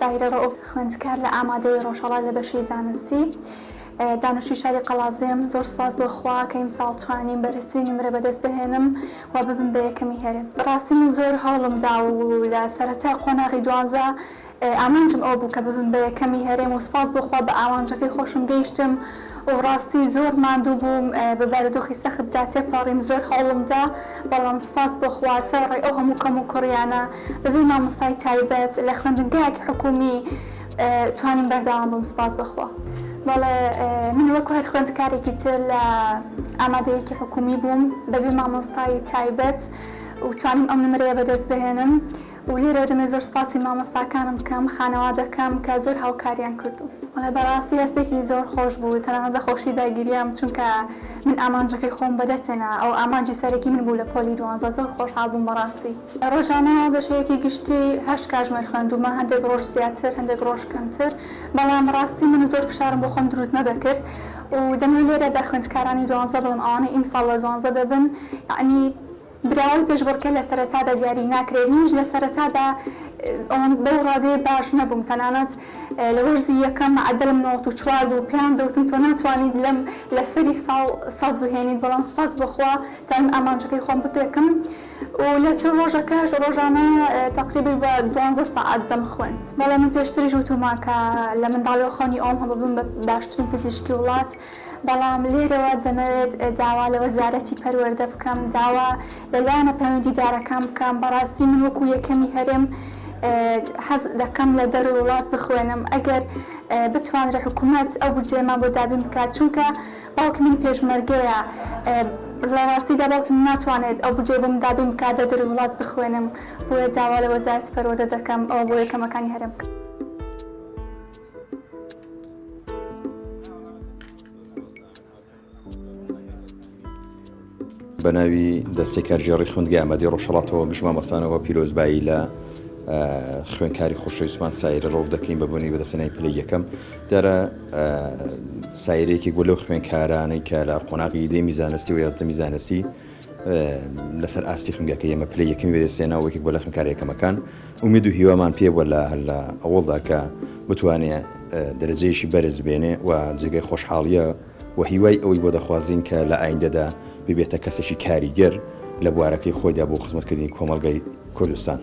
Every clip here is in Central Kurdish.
زاهرە ڕۆ خوێندکار لە ئامادەی ڕۆژهەڵات لە بەشی زانستی دانیشتووی شاری قەڵازێم زۆر سپاس بۆخوا کە ئیمساڵ توانیم بەرزترین نمرە بەدەست بهێنم و ببم بە یەکەمی هەرێم. بەڕاستی من زۆر هەوڵمدا و لە سەرەتای قۆناغی 12 ئامانجم ئەو بوو کە ببم بە یەکەمی هەرێم و سپاس بۆخوا بە ئامانجەکەی خۆشم گەیشتم و ڕاستی زۆر ماندوو بووم بە بارودۆخی سەختدا تێپەڕیم زۆر هەوڵمدا بەڵام سپاس بۆخوا سەرڕێی ئەو هەموو کەم و کوڕیانە بەبێ مامۆستای تایبەت لە خوێندنگایەکی حکومی توانیم بەردەوام بم سپاس بەخوا. بەڵێ من وەکو هەر خوێندکارێکی تر لە ئامادەیەکی حکومی بووم بەبێ مامۆستای تایبەت و توانیم ئەم نمرەیە بەدەست بهێنم و لێرە دەمێ زۆر سپاسی مامۆستاکانم بکەم خانەوادەکەم کە زۆر هاوکاریان کردو. بەڕاستی هەستێکی زۆر خۆش بوو تەنانەت بە خۆشی داگیریام چونکە من ئامانجەکەی خۆم بەدەستێنا ئەو ئامانجی سەرەکی من بوو لە پۆلی 12 زۆر خۆشحاڵ بووم بەڕاستی. ڕۆژانە بە شێوەیەکی گشتی 8 کاتژمێر خوێندومە هەندێک ڕۆژ زیاتر هەندێک ڕۆژ کەمتر بەڵام ڕاستی من زۆر فشارم بۆ خۆم دروست نەدەکرد و دەمەوێت لێرە بە خوێندکارانی 12 بڵم ئەوانەی ئیمساڵ لە 12 دەبن یعنی براوی پێشبڕکە لە سەرەتادا دیاری ناکرێت نیش لە سەرەتادا ئەوان بەو ڕادەیە باش نەبووم تەنانەت لە وەرزی یەکەم معدەلم 94 بوو پێیان دەوتم تۆ ناتوانیت لەم لە سەری ساڵ بهێنیت بەڵام سپاس بخوا توانیم ئامانجەکەی خۆم بپێکم و لە چ ڕۆژەکەش ڕۆژانە تقریبی بە 12 ساعت دەم خوێند. بەڵام من پێشتریش وتوما کە لە منداڵی خۆنی ئەوم هەبە بم بە باشترین پزیشکی وڵات بەڵام لێرەوە دەمەوێت داوا لە وەزارەتی پەروەردە بکەم داوا لەلایەنە پەیوەندیدارەکان بکەم بەڕاستی من وەکو یەکەمی هەرێم حەز دەکەم لە دەروی وڵات بخوێنم ئەگەر بتوانرە حکوومەت ئەو بودجێمان بۆ دابین بکات چونکە باوکی من پێشمەرگەیە لە ڕاستیدا باوکی من ناتوانێت ئەو بودجێ بۆم دابین بکات لە دەروی وڵات بخوێنم بۆیە داوا لە وەزارەتی پەروەردە دەکەم ئەوە بۆ یەکەمەکانی هەرێم بکەم. بەناوی دەستی کارژێڕی خوێندنگای ئامادەی ڕۆژهەڵاتەوە گشت مامۆستانەوە پیرۆزبایی لە خوێندکاری خۆشەویستمان سایر ڕۆڤ دەکەین بە بوونی بەدەستێنەی پلەی یەکەم دارە سایرەیەکی بۆ لەو خوێندکارانەی کە لە قۆناغی دەیمی زانستی و یازدەمی زانستی لەسەر ئاستی خوێندنگەکە ئێمە پلەی یەکەمی بەدەستێناوەیەک بۆ لە خوێندکار یەکەمەکان ئومید و هیوامان پێ بووە لە ئەوڵدا کە بتوانێت دەرەجەیەشی بەرز بێنێ و جێگەی خۆشحاڵیە و هیوای ئەوەی بۆ دەخوازین کە لە ئایندەدا ببێتە کەسێکی کاریگەر لە بوارەکەی خۆیدا بۆ خزمەتکردنی کۆمەڵگەی کوردستان.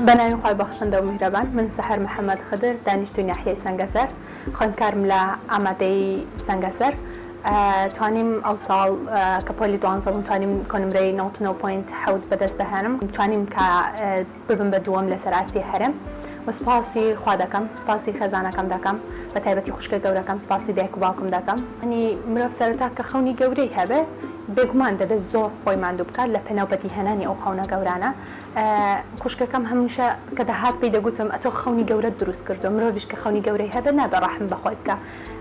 بەناوی خۆی بەخشندە و میهرەبان من سەحەر محەممەد خدر دانیشتووی ناحیەی سەنگەسەر خوێندکارم لە ئامادەی سەنگەسەر توانیم ئەو ساڵ کە پۆلی 12 توانیم کۆنمرەی 99.7 بەدەست بهێنم توانیم کە ببم بە دووەم لەسەر ئاستی هەرێم و سپاسی خوا دەکەم سپاسی خەزانەکەم دەکەم بە تایبەتی خوشکە گەورەکەم سپاسی دایک و باوکم دەکەم ئەنی مرۆڤ سەرەتا کە خەونی گەورەی هەبێت بێگومان دەبێت زۆر خۆی ماندوو بکات لە پێناوبەتی هێنانی ئەو خەونە گەورانە خوشکەکەم هەمیشە کە دەهات پێی دەگوتم ئەتۆ خەونی گەورە دروست کردو مرۆڤیش کە خەونی گەورەی هەبێت نابێ ڕەحم بەخۆی بکە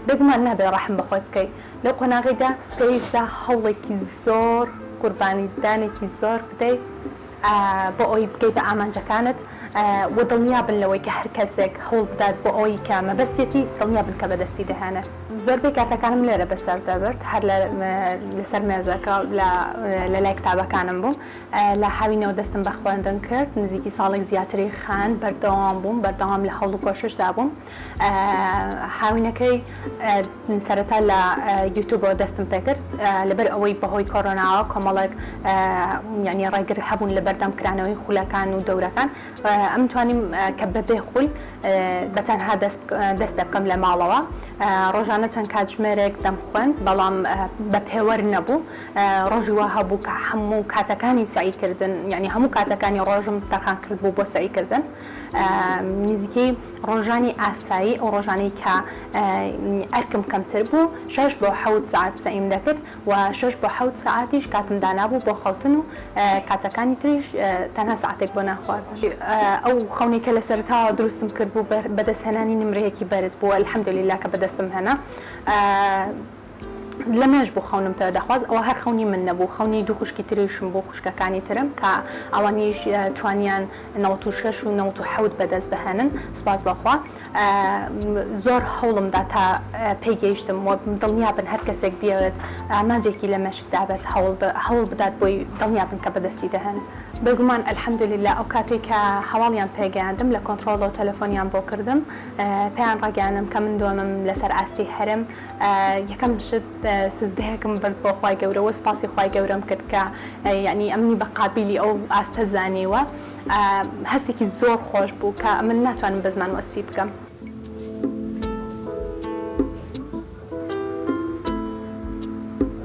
بێگومان نابێ ڕەحم بەخۆی بکەیت لەو قۆناغیدا پێویستە هەوڵێکی زۆر قوربانی دانێکی زۆر بدەیت بۆ ئەوی بگەیت بە ئامانجەکانت و دڵنیا بن لەوەی کە هەر کەسێک هەوڵ بدات بۆ ئەوی کە مەبەستێتی دڵنیا بن کە بەدەستی دەهێنێت. زۆربەی کاتەکانم لێرە بەسەر دەبرد هەر لەسەر مێزەکە لە لای کتابەکانم بووم لە هاوینەوە دەستم بە خوێندن کرد نزیکی ساڵێک زیاتری خوێند بەردەوام بووم بەردەوام لە هەوڵ و کۆششدا بووم هاوینەکەی سەرەتا لە یوتیوبەوە دەستم پێ کرد لەبەر ئەوەی بەهۆی کۆڕۆناوە کۆمەڵێک یعنی ڕێگر هەبوون لە بەردەمکرانەوەی خولەکان و دەورەکان ئەم توانیم کە بەبێ خول بەتەنها دەست پێ بکەم لە ماڵەوە ڕۆژانە چەند کاتژمێرێک دەم خوێند بەڵام بە پێوەەر نەبوو ڕۆژی وا هەبوو کە هەموو کاتەکانی سعیکردن یعنی هەموو کاتەکانی ڕۆژم تەرخان کرد بوو بۆ سعیکردن نزیکەی ڕۆژانی ئاسایی ئەو ڕۆژانەی کە ئەرکم کەمتر بوو 6 بۆ 7 ساعت سەعیم دەکرد و 6 بۆ 7 ساعتیش کاتم دانابوو بۆ خەوتن و کاتەکانی تریش تەنها ساعتێک بۆ ناخوارد ئەو خەونی کە لە سەرتاوە دروستم کرد بوو بەدەستهێنانی نمرەیەکی بەرز بووە الحەمدوللیلا کە بەدەستم هێنا لەمێش بوو خەونم پێ دەخواست ئەوە هەر خەونی من نەبوو خەونی دوو خوشکی تریشم بۆ خوشکەکانی ترم کە ئەوانیش توانیان 96 و 97 بەدەست بهێنن سپاس بەخوا زۆر هەوڵمدا تا پێیگەیشتم و دڵنیا بن هەر کەسێک بیاوێت ئامانجێکی لە مەشکدا بێت هەوڵ بدات بۆی دڵنیا بن کە بەدەستی دەهێن بێگومان ئەلحەمدوللیلا ئەو کاتێک کە هەواڵیان پێگەیاندم لە کۆنتڕۆڵ و تەلەفۆنیان بۆ کردم پێیان ڕاگەیاندم کە من دووەمم لەسەر ئاستی هەرم یەکەم شت سوزدەیەکم برد بۆ خوای گەورە و سپاسی خوای گەورەم کرد کە یعنی ئەمنی بە قابلی ئەو ئاستە زانیوە هەستێکی زۆر خۆش بوو کە من ناتوانم بە زمان وەسفی بکەم